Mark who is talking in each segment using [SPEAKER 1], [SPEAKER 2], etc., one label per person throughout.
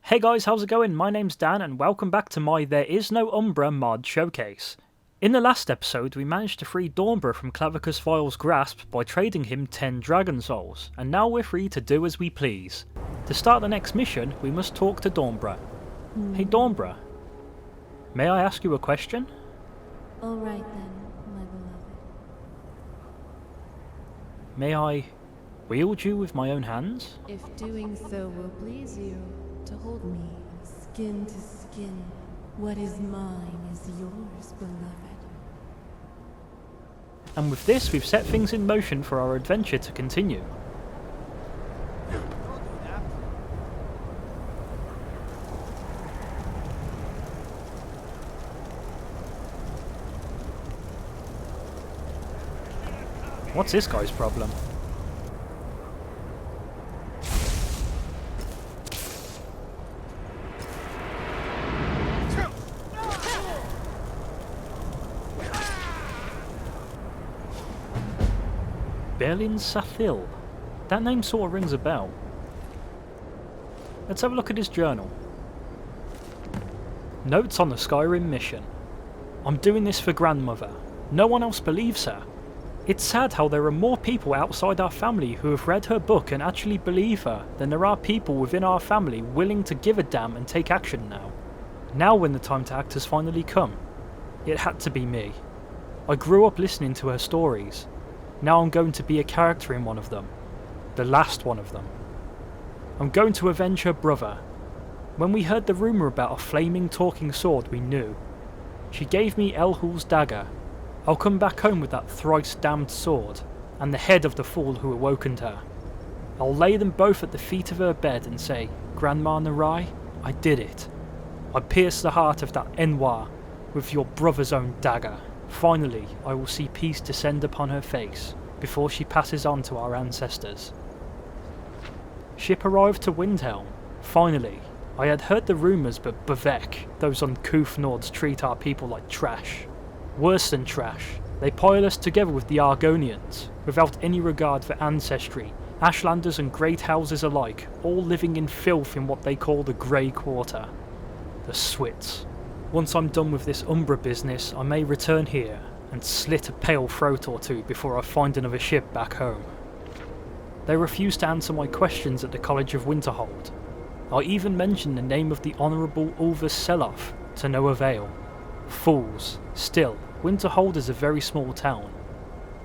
[SPEAKER 1] Hey guys, how's it going? My name's Dan and welcome back to my There Is No Umbra mod showcase. In the last episode, we managed to free Umbra from Clavicus Vile's grasp by trading him 10 Dragon Souls, and now we're free to do as we please. To start the next mission, we must talk to Umbra. Hey Umbra, may I ask you a question?
[SPEAKER 2] Alright then, my beloved.
[SPEAKER 1] May I wield you with my own hands?
[SPEAKER 2] If doing so will please you, to hold me skin to skin, what is mine is yours, beloved.
[SPEAKER 1] And with this, we've set things in motion for our adventure to continue. What's this guy's problem? Berlin Safil. That name sort of rings a bell. Let's have a look at his journal. Notes on the Skyrim mission. I'm doing this for grandmother. No one else believes her. It's sad how there are more people outside our family who have read her book and actually believe her than there are people within our family willing to give a damn and take action now. Now when the time to act has finally come. It had to be me. I grew up listening to her stories. Now I'm going to be a character in one of them. The last one of them. I'm going to avenge her brother. When we heard the rumour about a flaming talking sword, we knew. She gave me Elhul's dagger. I'll come back home with that thrice damned sword, and the head of the fool who awakened her. I'll lay them both at the feet of her bed and say, Grandma Narai, I did it. I pierced the heart of that Enwa with your brother's own dagger. Finally, I will see peace descend upon her face, before she passes on to our ancestors. Ship arrived to Windhelm. Finally. I had heard the rumours, but Bavek, those uncouth Nords treat our people like trash. Worse than trash, they pile us together with the Argonians, without any regard for ancestry, Ashlanders and great houses alike, all living in filth in what they call the Grey Quarter. The Swits. Once I'm done with this Umbra business, I may return here and slit a pale throat or two before I find another ship back home. They refuse to answer my questions at the College of Winterhold. I even mentioned the name of the Honourable Ulvus Seloff, to no avail. Fools. Still, Winterhold is a very small town,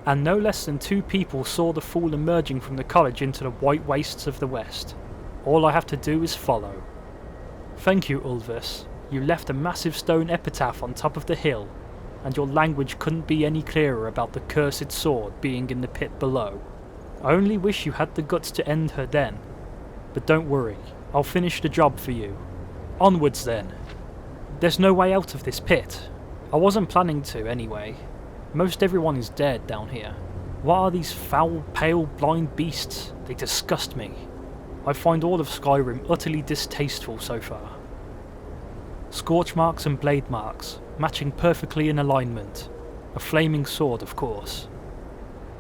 [SPEAKER 1] and no less than 2 people saw the fool emerging from the college into the white wastes of the west. All I have to do is follow. Thank you, Ulvus. You left a massive stone epitaph on top of the hill, and your language couldn't be any clearer about the cursed sword being in the pit below. I only wish you had the guts to end her then. But don't worry, I'll finish the job for you. Onwards then. There's no way out of this pit. I wasn't planning to, anyway. Most everyone is dead down here. What are these foul, pale, blind beasts? They disgust me. I find all of Skyrim utterly distasteful so far. Scorch marks and blade marks, matching perfectly in alignment. A flaming sword, of course.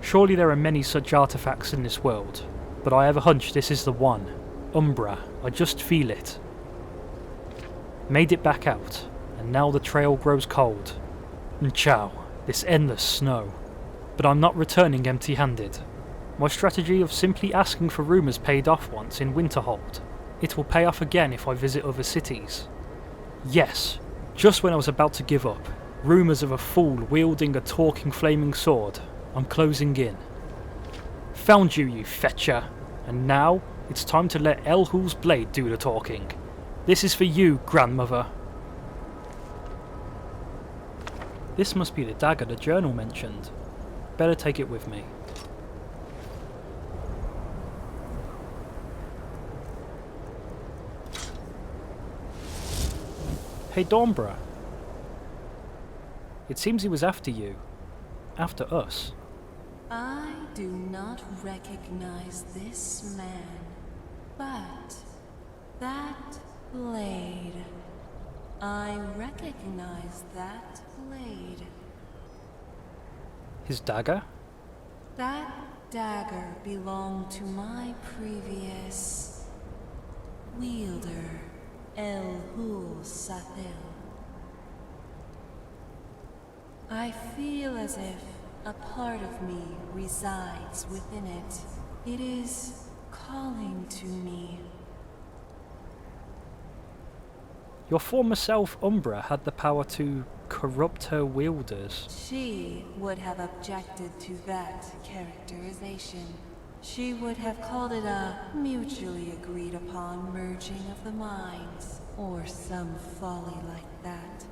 [SPEAKER 1] Surely there are many such artifacts in this world, but I have a hunch this is the one. Umbra, I just feel it. Made it back out, and now the trail grows cold. And chow, this endless snow. But I'm not returning empty-handed. My strategy of simply asking for rumours paid off once in Winterhold. It will pay off again if I visit other cities. Yes, just when I was about to give up, rumours of a fool wielding a talking flaming sword. I'm closing in. Found you, you fetcher! And now, it's time to let Elhul's blade do the talking. This is for you, grandmother. This must be the dagger the journal mentioned. Better take it with me. Hey Umbra. It seems he was after you. After us.
[SPEAKER 2] I do not recognize this man, but that blade. I recognize that blade.
[SPEAKER 1] His dagger?
[SPEAKER 2] That dagger belonged to my previous wielder. still. I feel as if a part of me resides within it. It is calling to me.
[SPEAKER 1] Your former self, Umbra, had the power to corrupt her wielders.
[SPEAKER 2] She would have objected to that characterization. She would have called it a mutually agreed upon merging of the minds, or some folly like that.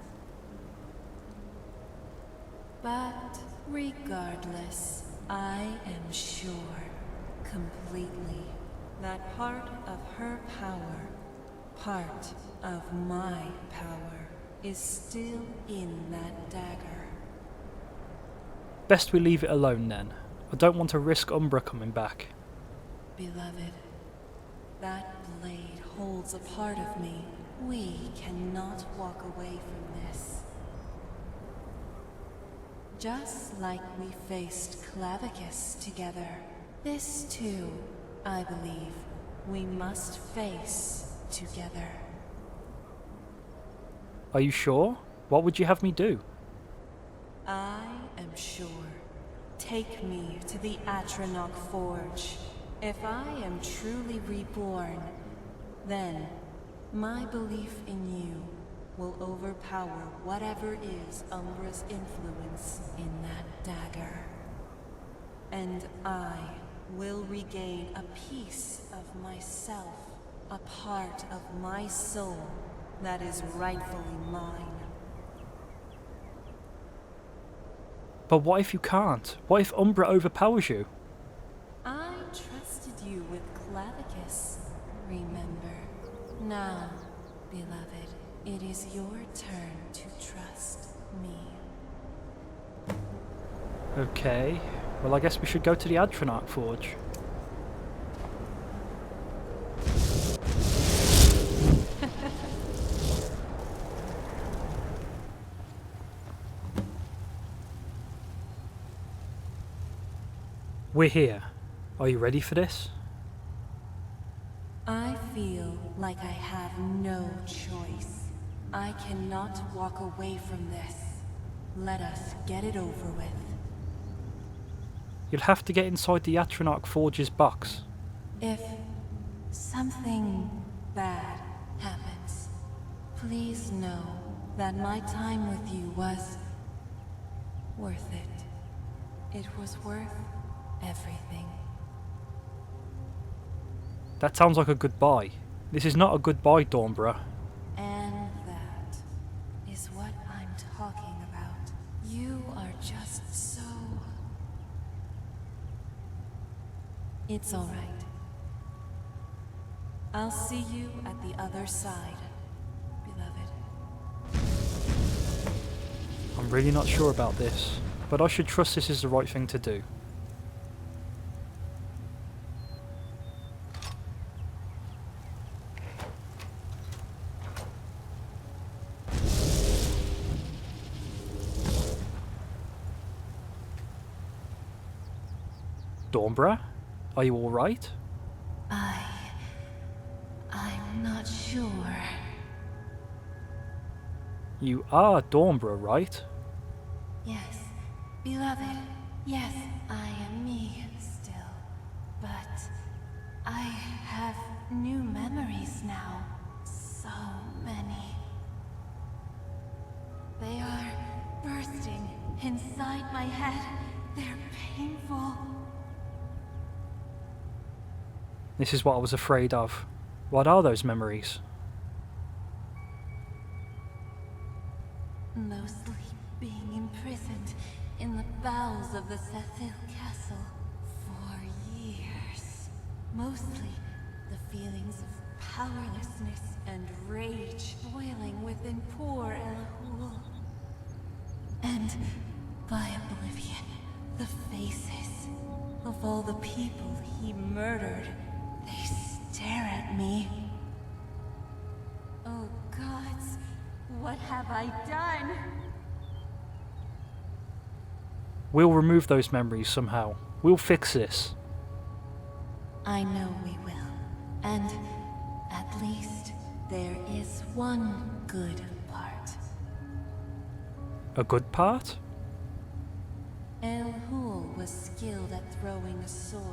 [SPEAKER 2] But regardless, I am sure, completely, that part of her power, part of my power, is still in that dagger.
[SPEAKER 1] Best we leave it alone then. I don't want to risk Umbra coming back.
[SPEAKER 2] Beloved, that blade holds a part of me. We cannot walk away from this. Just like we faced Clavicus together, this too, I believe, we must face together.
[SPEAKER 1] Are you sure? What would you have me do?
[SPEAKER 2] I am sure. Take me to the Atronach Forge. If I am truly reborn, then my belief in you will overpower whatever is Umbra's influence in that dagger. And I will regain a piece of myself, a part of my soul that is rightfully mine.
[SPEAKER 1] But what if you can't? What if Umbra overpowers you?
[SPEAKER 2] I trusted you with Clavicus, remember? Now, beloved, it is your turn to trust me.
[SPEAKER 1] Okay, well I guess we should go to the Atronach Forge. We're here. Are you ready for this?
[SPEAKER 2] I feel like I have no choice. I cannot walk away from this. Let us get it over with.
[SPEAKER 1] You'll have to get inside the Atronach Forge's box.
[SPEAKER 2] If something bad happens, please know that my time with you was worth it. It was worth everything.
[SPEAKER 1] That sounds like a goodbye. This is not a goodbye, Umbra.
[SPEAKER 2] And that is what I'm talking about. You are just so... It's all right. I'll see you at the other side, beloved.
[SPEAKER 1] I'm really not sure about this, but I should trust this is the right thing to do. Umbra, are you alright?
[SPEAKER 2] I'm not sure.
[SPEAKER 1] You are Umbra, right?
[SPEAKER 2] Yes, beloved. Yes, I am me still. But I have new memories now. So many. They are bursting inside my head. They're painful.
[SPEAKER 1] This is what I was afraid of. What are those memories?
[SPEAKER 2] Mostly being imprisoned in the bowels of the Cecil Castle for years. Mostly the feelings of powerlessness and rage boiling within poor Elahul. And by oblivion, the faces of all the people he murdered. They stare at me. Oh gods, what have I done?
[SPEAKER 1] We'll remove those memories somehow. We'll fix this.
[SPEAKER 2] I know we will. And at least there is one good part.
[SPEAKER 1] A good part?
[SPEAKER 2] El Hul was skilled at throwing a sword,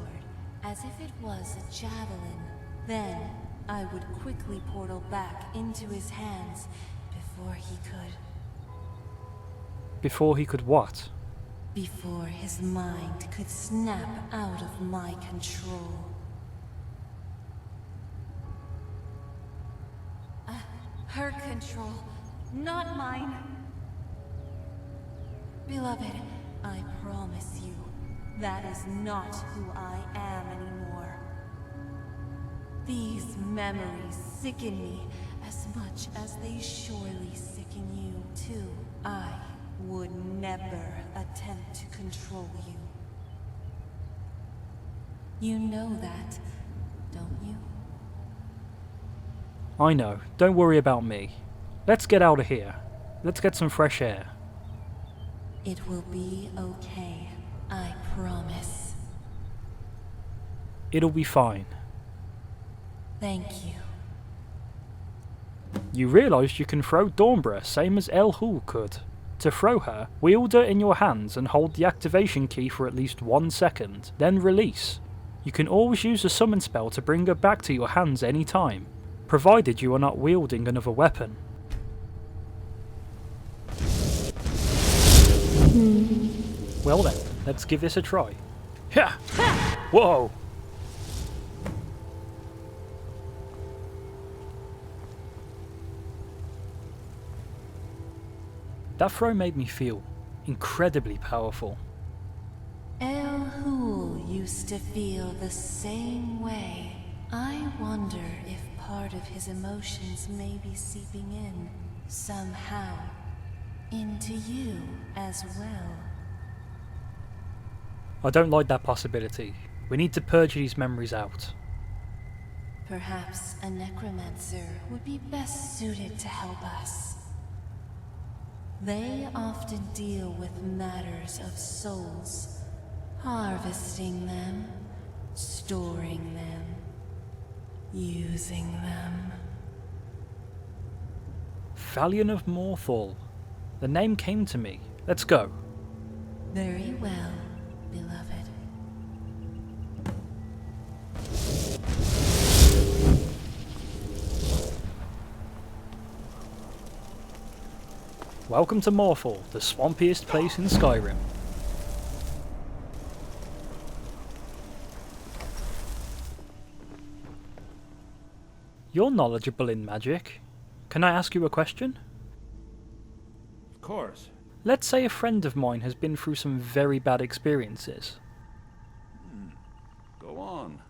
[SPEAKER 2] as if it was a javelin. Then, I would quickly portal back into his hands before he could.
[SPEAKER 1] Before he could what?
[SPEAKER 2] Before his mind could snap out of my control. Her control, not mine. Beloved, I promise you, that is not who I am anymore. These memories sicken me as much as they surely sicken you too. I would never attempt to control you. You know that, don't you?
[SPEAKER 1] I know, don't worry about me. Let's get out of here. Let's get some fresh air.
[SPEAKER 2] It will be okay, I promise.
[SPEAKER 1] It'll be fine.
[SPEAKER 2] Thank you.
[SPEAKER 1] You realised you can throw Umbra same as El Hul could. To throw her, wield her in your hands and hold the activation key for at least 1 second, then release. You can always use a summon spell to bring her back to your hands any time, provided you are not wielding another weapon. Well then, let's give this a try. Yeah! Whoa! That throw made me feel incredibly powerful.
[SPEAKER 2] El Hul used to feel the same way. I wonder if part of his emotions may be seeping in, somehow, into you as well.
[SPEAKER 1] I don't like that possibility. We need to purge these memories out.
[SPEAKER 2] Perhaps a necromancer would be best suited to help us. They often deal with matters of souls, harvesting them, storing them, using them.
[SPEAKER 1] Valiant of Morthal. The name came to me. Let's go.
[SPEAKER 2] Very well, beloved.
[SPEAKER 1] Welcome to Morthal, the swampiest place in Skyrim. You're knowledgeable in magic. Can I ask you a question?
[SPEAKER 3] Of course.
[SPEAKER 1] Let's say a friend of mine has been through some very bad experiences.
[SPEAKER 3] Go on.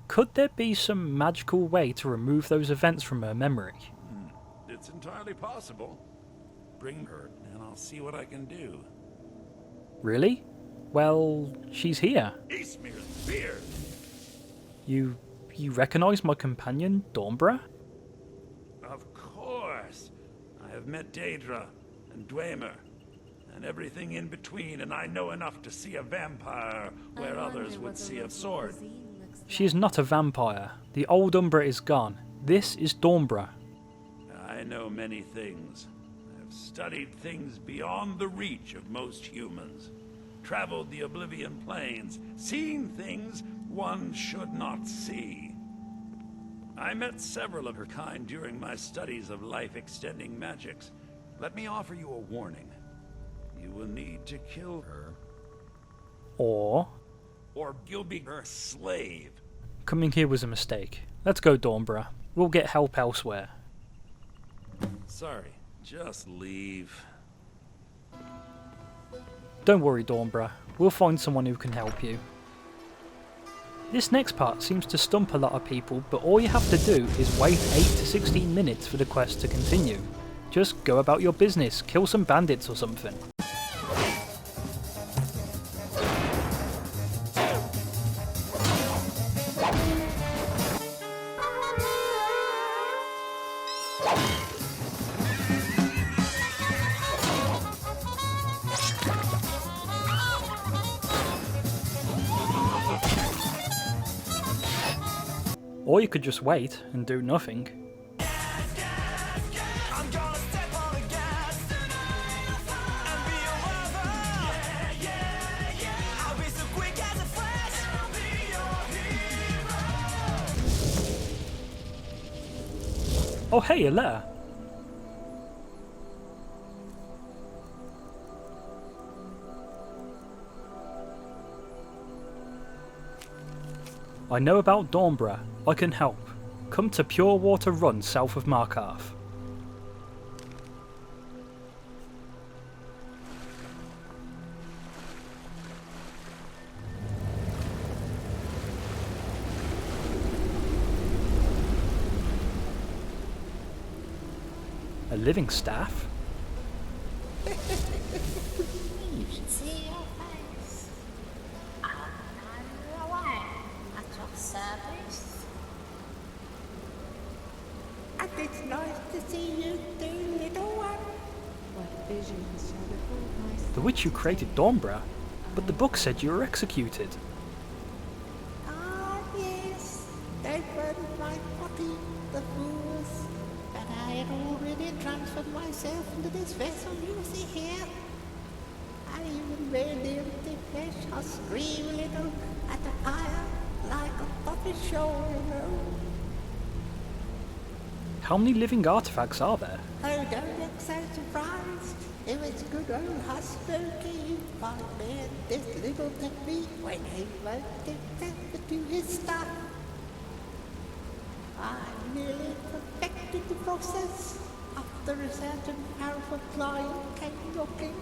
[SPEAKER 1] Could there be some magical way to remove those events from her memory?
[SPEAKER 3] It's entirely possible. Bring her, and I'll see what I can do.
[SPEAKER 1] Really? Well, she's here.
[SPEAKER 3] Eastmere's beard!
[SPEAKER 1] You recognise my companion, Umbra?
[SPEAKER 3] Of course. I have met Daedra and Dwemer, and everything in between, and I know enough to see a vampire where others would see a sword.
[SPEAKER 1] She is not a vampire. The old Umbra is gone. This is Umbra.
[SPEAKER 3] I know many things. I've studied things beyond the reach of most humans. Traveled the Oblivion Plains, seen things one should not see. I met several of her kind during my studies of life-extending magics. Let me offer you a warning. You will need to kill her.
[SPEAKER 1] Or
[SPEAKER 3] You'll be her slave.
[SPEAKER 1] coming here was a mistake. Let's go, Umbra. We'll get help elsewhere.
[SPEAKER 3] Sorry, just leave.
[SPEAKER 1] Don't worry, Umbra. We'll find someone who can help you. This next part seems to stump a lot of people, but all you have to do is wait 8 to 16 minutes for the quest to continue. Just go about your business, kill some bandits or something. Or you could just wait and do nothing. Oh hey, a letter. I know about Umbra. I can help. Come to Pure Water Run south of Markarth. A living staff?
[SPEAKER 4] You should see your face. I'm away at your service. And it's nice to see you too, little one.
[SPEAKER 2] What visions shall behold my
[SPEAKER 1] The witch who created Umbra? But the book said you were executed.
[SPEAKER 4] Ah, yes. They burned my body, the fools. But I had already transferred myself into this vessel you see here. I even wear the empty flesh. I'll scream a little at the fire like a puppet show, you know.
[SPEAKER 1] How many living artifacts are there?
[SPEAKER 4] Oh, don't look so surprised. It was good old Husband by man this little technique when he wrote himself to do his stuff. I nearly perfected the process after a certain powerful client came knocking.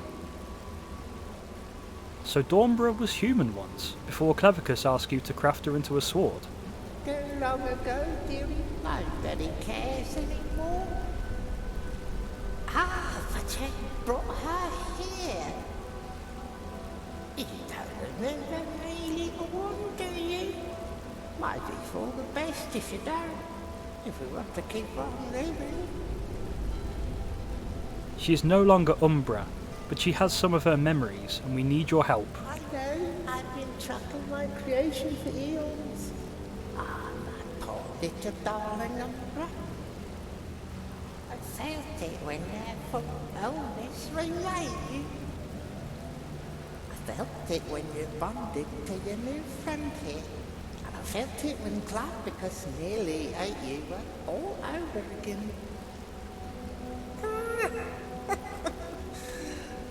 [SPEAKER 1] So Umbra was human once, before Clevicus asked you to craft her into a sword.
[SPEAKER 4] Too long ago, dearie, nobody cares anymore. Ah, but you brought her here. You don't remember me, little one, do you? Might be for the best if you don't, if we want to keep on living.
[SPEAKER 1] She is no longer Umbra, but she has some of her memories, and we need your help.
[SPEAKER 4] I know, I've been tracking my creation for eons. Ah, my poor little darling Umbra. I felt it when their full illness relayed you. I felt it when you bonded to your new friend here. And I felt it when Clevicus nearly ate you all over again.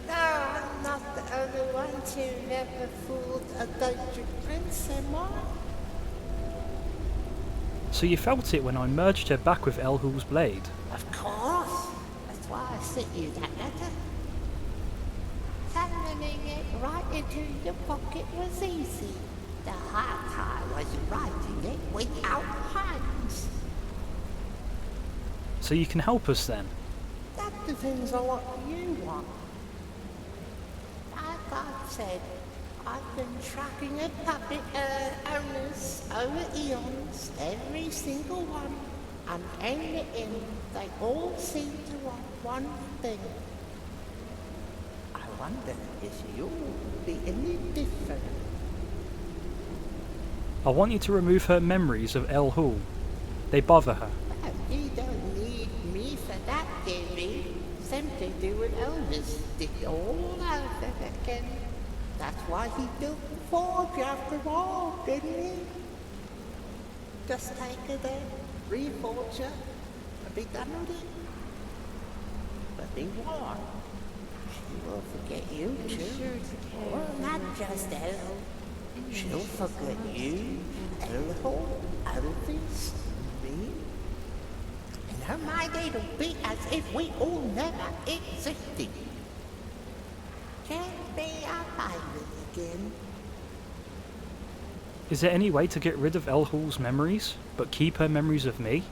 [SPEAKER 4] No, I'm not the only one who never fooled a danger prince, am I?
[SPEAKER 1] So you felt it when I merged her back with Elhul's blade.
[SPEAKER 4] Of course. That's why I sent you that letter. Summoning it right into your pocket was easy. The hard time was writing it without hands.
[SPEAKER 1] So you can help us then?
[SPEAKER 4] That depends on what you want. Like I said, I've been tracking a puppet owners over eons, every single one, and in the end, they all seem to want one thing. I wonder if you'll be any different.
[SPEAKER 1] I want you to remove her memories of Elhul. They bother her.
[SPEAKER 4] Well, you don't need me for that, dearie. Simply do what Elvis did all over again. That's why he built the forge after all, didn't he? Just take her there, reforge her, and be done with it. But be warned, she will forget you too. Well, not just Elle. She'll forget you, Elle, Elvis, me. In her mind it'll be as if we all never existed. Can't be a baby again.
[SPEAKER 1] Is there any way to get rid of Elhul's memories, but keep her memories of me?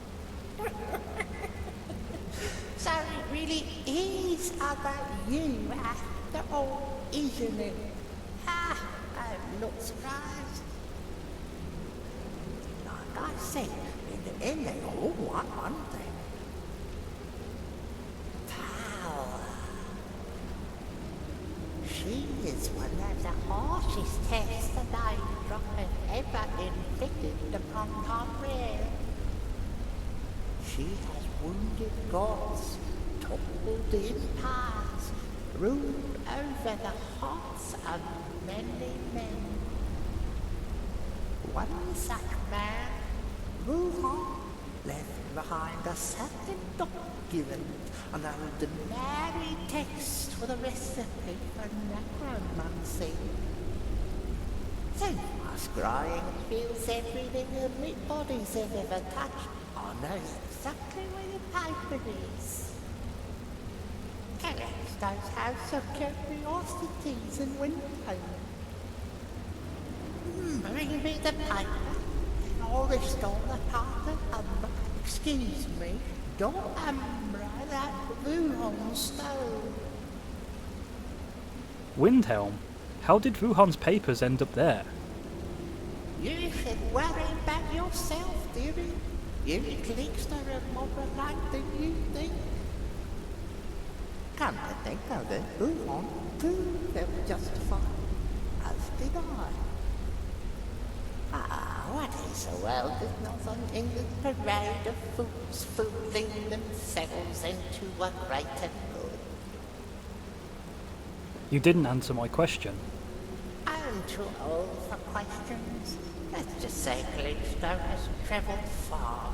[SPEAKER 4] So it really is about you after all, isn't it? Ah, I'm not surprised. Like I said, in the end they all want one thing. Power. She is one of the harshest tests that I have ever inflicted upon Conrad. She has wounded gods, toppled empires, ruled over the hearts of many men. One such man, Wuhan, left behind a certain document, an ordinary text for the recipe for necromancy. So my scrying feels everything that my body's ever touched. I know exactly where the paper is. Callisto's House of Curiosities in Windham. Bring me the paper, and I'll restore the part of Umbra. Excuse me, your Umbra that Wuhan stole.
[SPEAKER 1] Windhelm? How did Wuhan's papers end up there?
[SPEAKER 4] You should worry about yourself, dearie. You cliques are a more alike than you think. Come to think of it, Wuhan too felt justified, as did I. What is the world if not an endless parade of fools fooling themselves into a greater good?
[SPEAKER 1] You didn't answer my question.
[SPEAKER 4] I'm too old for questions. Let's just say Callisto has travelled far.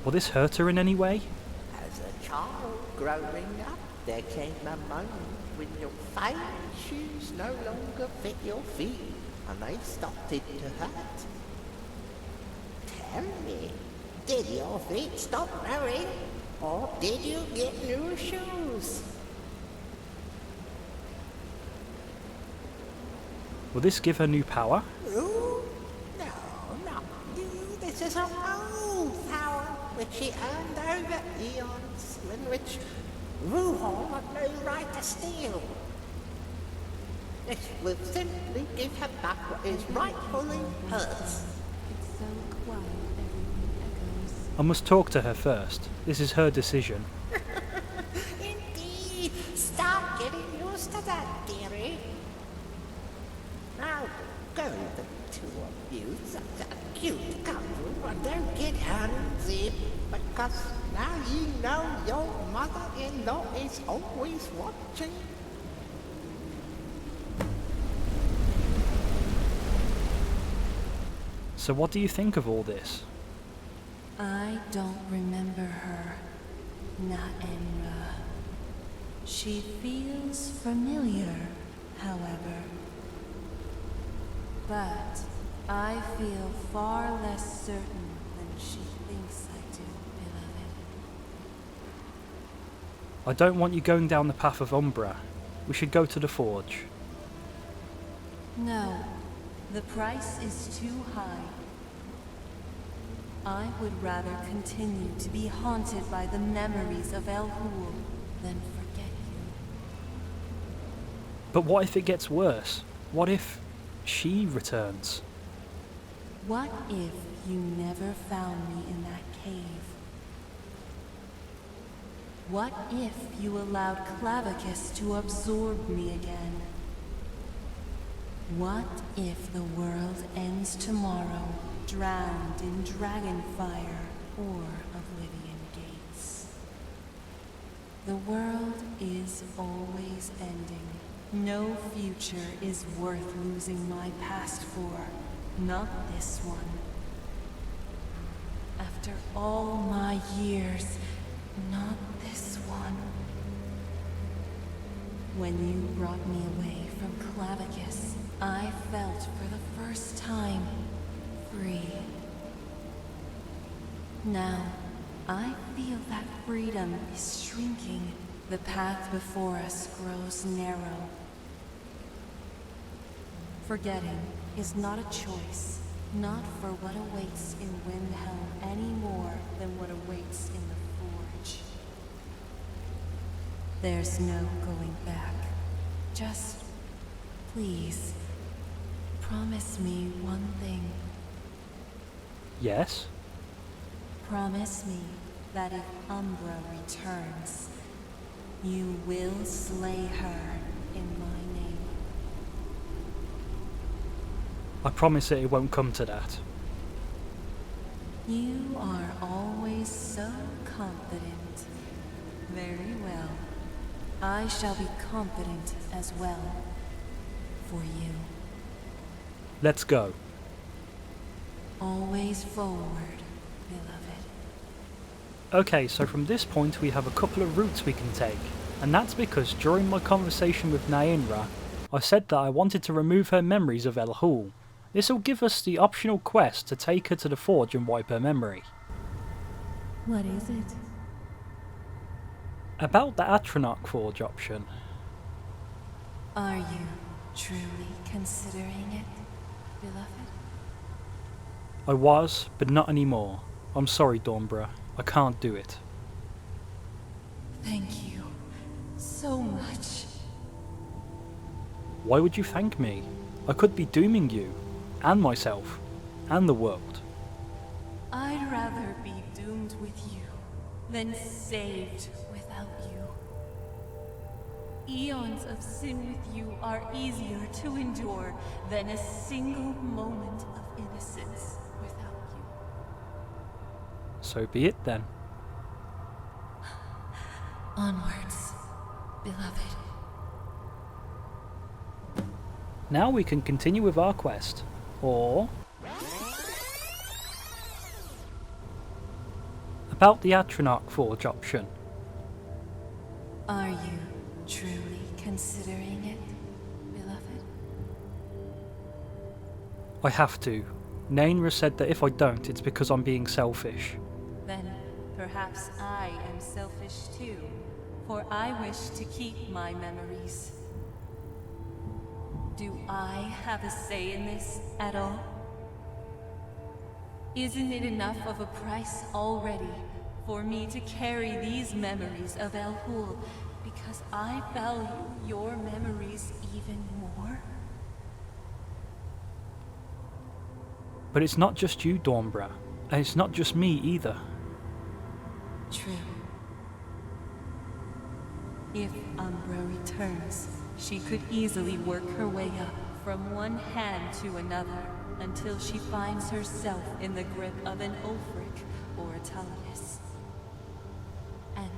[SPEAKER 1] Will this hurt her in any way?
[SPEAKER 4] As a child growing up, there came a moment when your favourite shoes no longer fit your feet, and they started to hurt. Tell me, did your feet stop growing, or did you get new shoes?
[SPEAKER 1] Will this give her new power?
[SPEAKER 4] Ooh, no, not new. This is her old power, which she earned over eons, in which Wuhan had no right to steal. This will simply give her back what is rightfully hers.
[SPEAKER 2] It's so quiet, everything echoes.
[SPEAKER 1] I must talk to her first. This is her decision.
[SPEAKER 4] Indeed, start getting used to that, dearie. Now, go the two of you, such a cute couple, and don't get handsy, because now you know your mother-in-law is always watching.
[SPEAKER 1] So what do you think of all this?
[SPEAKER 2] I don't remember her. Not Umbra. She feels familiar, however. But I feel far less certain than she thinks I do, beloved.
[SPEAKER 1] I don't want you going down the path of Umbra. We should go to the forge.
[SPEAKER 2] No, the price is too high. I would rather continue to be haunted by the memories of El Hul than forget you.
[SPEAKER 1] But what if it gets worse? What if she returns?
[SPEAKER 2] What if you never found me in that cave? What if you allowed Clavicus to absorb me again? What if the world ends tomorrow, drowned in dragonfire or oblivion gates? The world is always ending. No future is worth losing my past for. Not this one. After all my years, not this one. When you brought me away from Clavicus, I felt for the first time free. Now, I feel that freedom is shrinking. The path before us grows narrow. Forgetting is not a choice, not for what awaits in Windhelm any more than what awaits in the Forge. There's no going back. Just, please, promise me one thing.
[SPEAKER 1] Yes?
[SPEAKER 2] Promise me that if Umbra returns, you will slay her in my name.
[SPEAKER 1] I promise that it won't come to that.
[SPEAKER 2] You are always so confident. Very well. I shall be confident as well. For you.
[SPEAKER 1] Let's go.
[SPEAKER 2] Always forward, beloved.
[SPEAKER 1] Okay, so from this point we have a couple of routes we can take, and that's because during my conversation with Naenra, I said that I wanted to remove her memories of El Hul. This will give us the optional quest to take her to the forge and wipe her memory.
[SPEAKER 2] What is it?
[SPEAKER 1] About the Atronach forge option.
[SPEAKER 2] Are you truly considering it, beloved?
[SPEAKER 1] I was, but not anymore. I'm sorry, Umbra. I can't do it.
[SPEAKER 2] Thank you so much.
[SPEAKER 1] Why would you thank me? I could be dooming you, and myself, and the world.
[SPEAKER 2] I'd rather be doomed with you than saved without you. Eons of sin with you are easier to endure than a single moment of innocence without you.
[SPEAKER 1] So be it then.
[SPEAKER 2] Onwards, beloved.
[SPEAKER 1] Now we can continue with our quest, or... About the Atronach forge option.
[SPEAKER 2] Are you truly considering it, beloved?
[SPEAKER 1] I have to. Naenra said that if I don't, it's because I'm being selfish.
[SPEAKER 2] Then perhaps I am selfish too, for I wish to keep my memories. Do I have a say in this at all? Isn't it enough of a price already for me to carry these memories of El Hul because I value your memories even more?
[SPEAKER 1] But it's not just you, Umbra, and it's not just me either.
[SPEAKER 2] True. If Umbra returns, she could easily work her way up from one hand to another until she finds herself in the grip of an Ulfric or a Tullius. And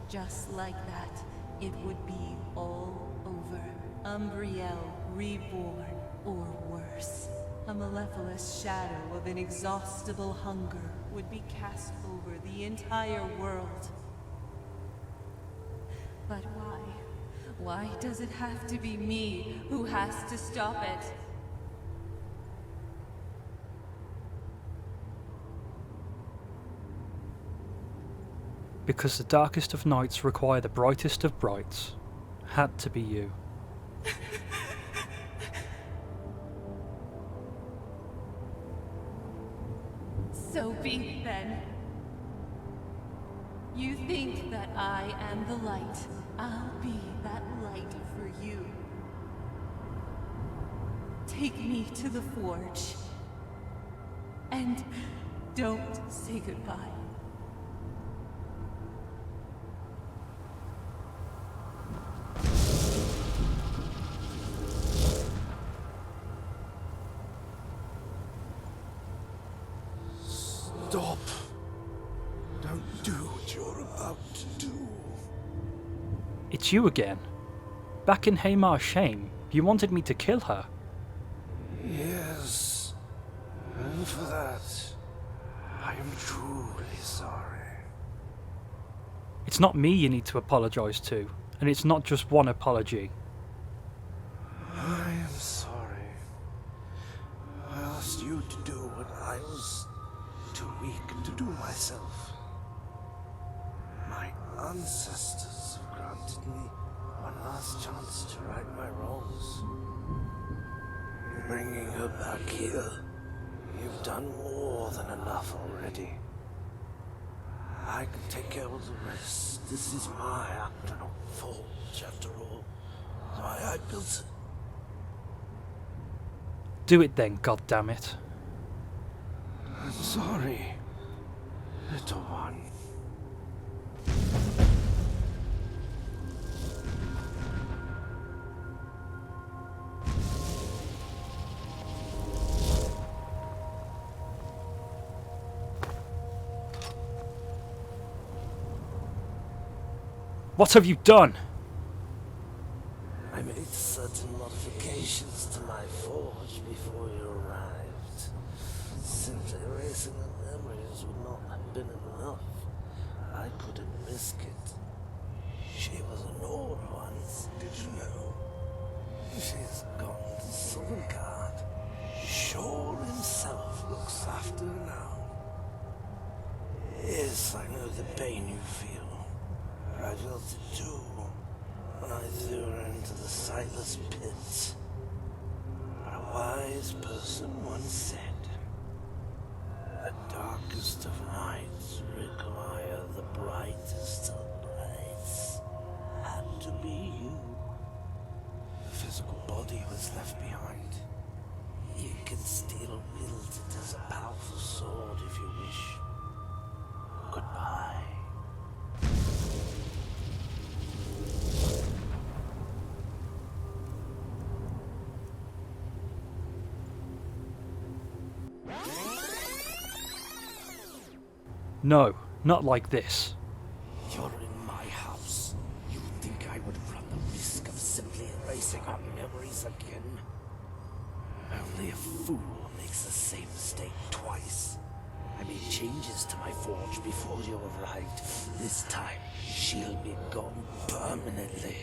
[SPEAKER 2] just like that, it would be all over. Umbriel reborn, or worse. A mellifluous shadow of inexhaustible hunger would be cast over the entire world. But why? Why does it have to be me who has to stop it?
[SPEAKER 1] Because the darkest of nights require the brightest of brights. Had to be you.
[SPEAKER 2] So be it then. You think that I am the light. I'll be that light for you. Take me to the forge. And don't say goodbye.
[SPEAKER 3] Stop. Don't do what you're about to do.
[SPEAKER 1] It's you again. Back in Haymar's Shame, you wanted me to kill her.
[SPEAKER 3] Yes. And for that, I am truly sorry.
[SPEAKER 1] It's not me you need to apologise to, and it's not just one apology.
[SPEAKER 3] I am sorry. I asked you to do what I was too weak to do myself. My ancestors have granted me one last chance to right my wrongs. In bringing her back here, you've done more than enough already. I can take care of the rest. This is my Atronach forge, after all. Why I built it.
[SPEAKER 1] Do it then, goddammit.
[SPEAKER 3] I'm sorry, little one.
[SPEAKER 1] What have you done?
[SPEAKER 3] I made certain modifications to my forge before you arrived. Simply
[SPEAKER 5] couldn't risk it. She was an old one, did you know? She's gone to Sovngarde. Shore himself looks after her now. Yes, I know the pain you feel. I felt it too when I threw her into the sightless pits. But a wise person once said, the darkest of nights require the brightest of lights. Had to be you. The physical body was left behind. You can still wield it as a powerful sword if you wish. Goodbye.
[SPEAKER 1] No, not like this.
[SPEAKER 5] You're in my house. You think I would run the risk of simply erasing our memories again? Only a fool makes the same mistake twice. I made changes to my forge before you arrived. This time, she'll be gone permanently.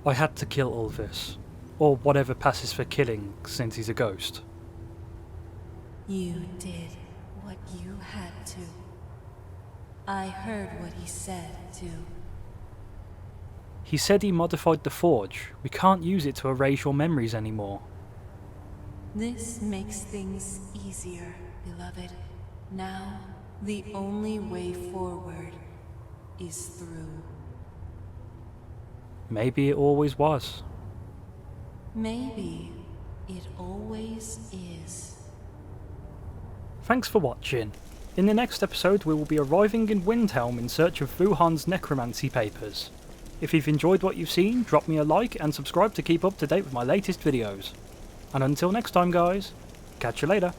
[SPEAKER 1] I had to kill Ulvis, or whatever passes for killing since he's a ghost.
[SPEAKER 2] You did what you had to. I heard what he said, too.
[SPEAKER 1] He said he modified the forge. We can't use it to erase your memories anymore.
[SPEAKER 2] This makes things easier, beloved. Now, the only way forward is through.
[SPEAKER 1] Maybe it always was.
[SPEAKER 2] Maybe it always is.
[SPEAKER 1] Thanks for watching. In the next episode we will be arriving in Windhelm in search of Wuhan's necromancy papers. If you've enjoyed what you've seen, drop me a like and subscribe to keep up to date with my latest videos. And until next time guys, catch you later.